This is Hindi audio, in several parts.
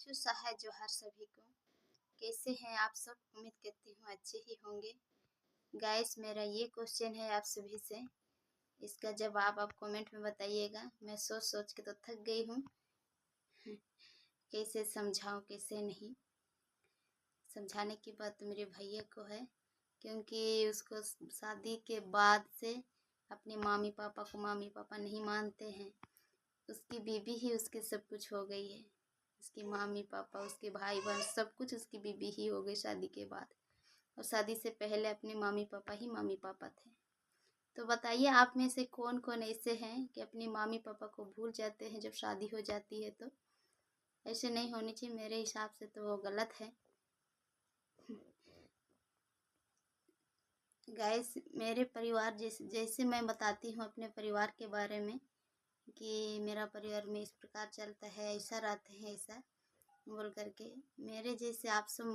शुभ जोहार सभी को। कैसे हैं आप सब? उम्मीद करती हूँ अच्छे ही होंगे। गाइस, मेरा ये क्वेश्चन है आप सभी से, इसका जवाब आप कमेंट में बताइएगा। मैं सोच सोच के तो थक गई हूँ, कैसे समझाऊँ कैसे नहीं। समझाने की बात तो मेरे भैया को है, क्योंकि उसको शादी के बाद से अपने मामी पापा नहीं मानते हैं। उसकी बीबी ही उसके सब कुछ हो गई है। उसके मामी पापा, उसके भाई बहन, सब कुछ उसकी बीबी ही हो गई शादी के बाद। और शादी से पहले अपने मामी पापा थे। तो बताइए, आप में से कौन कौन ऐसे हैं कि अपने मामी पापा को भूल जाते हैं जब शादी हो जाती है? तो ऐसे नहीं होनी चाहिए, मेरे हिसाब से तो वो गलत है। गाइस, मेरे परिवार जैसे मैं बताती हूँ अपने परिवार के बारे में कि मेरा परिवार में इस प्रकार चलता है, ऐसा रहते हैं, ऐसा बोल करके। मेरे जैसे आप सब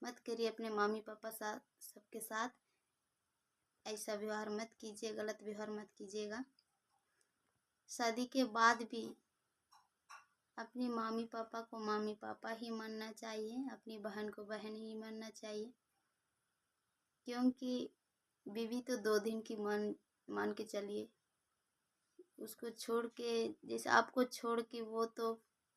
मत करिए अपने मामी पापा साथ सबके साथ। ऐसा व्यवहार मत कीजिए, गलत व्यवहार मत कीजिएगा। शादी के बाद भी अपनी मामी पापा को मामी पापा ही मानना चाहिए, अपनी बहन को बहन ही मानना चाहिए। क्योंकि बीवी तो 2 दिन की मान के चलिए। उसको छोड़ के, जैसे आपको छोड़ के वो तो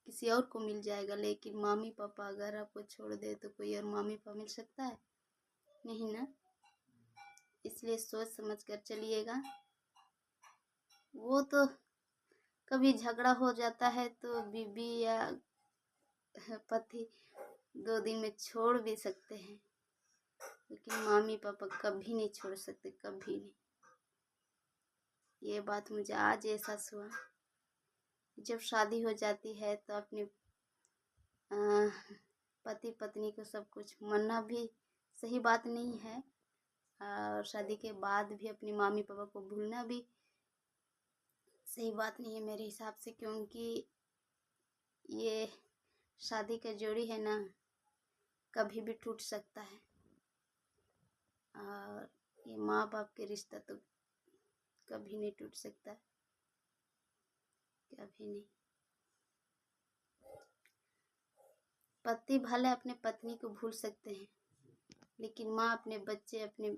किसी और को मिल जाएगा, लेकिन मामी पापा अगर आपको छोड़ दे तो कोई और मामी पापा मिल सकता है? नहीं ना। इसलिए सोच समझ कर चलिएगा। वो तो कभी झगड़ा हो जाता है तो बीबी या पति 2 दिन में छोड़ भी सकते हैं, लेकिन मामी पापा कभी नहीं छोड़ सकते, कभी नहीं। ये बात मुझे आज एहसास हुआ। जब शादी हो जाती है तो अपने पति पत्नी को सब कुछ मानना भी सही बात नहीं है, और शादी के बाद भी अपनी मामी पापा को भूलना भी सही बात नहीं है मेरे हिसाब से। क्योंकि ये शादी का जोड़ी है ना, कभी भी टूट सकता है। और ये माँ बाप के रिश्ता तो कभी नहीं टूट सकता, कभी नहीं। पति भले अपने पत्नी को भूल सकते हैं, लेकिन माँ अपने बच्चे, अपने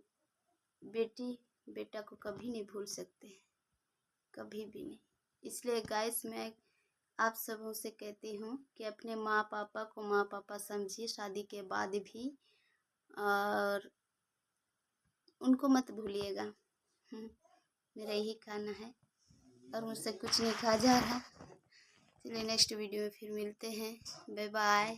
बेटा को कभी नहीं भूल सकते हैं, कभी भी नहीं। इसलिए गाइस, मैं आप सबों से कहती हूँ कि अपने माँ पापा को माँ पापा समझिए शादी के बाद भी, और उनको मत भूलिएगा। मेरा यही कहना है, और मुझसे कुछ नहीं कहा जा रहा। चलिए नेक्स्ट वीडियो में फिर मिलते हैं। Bye bye.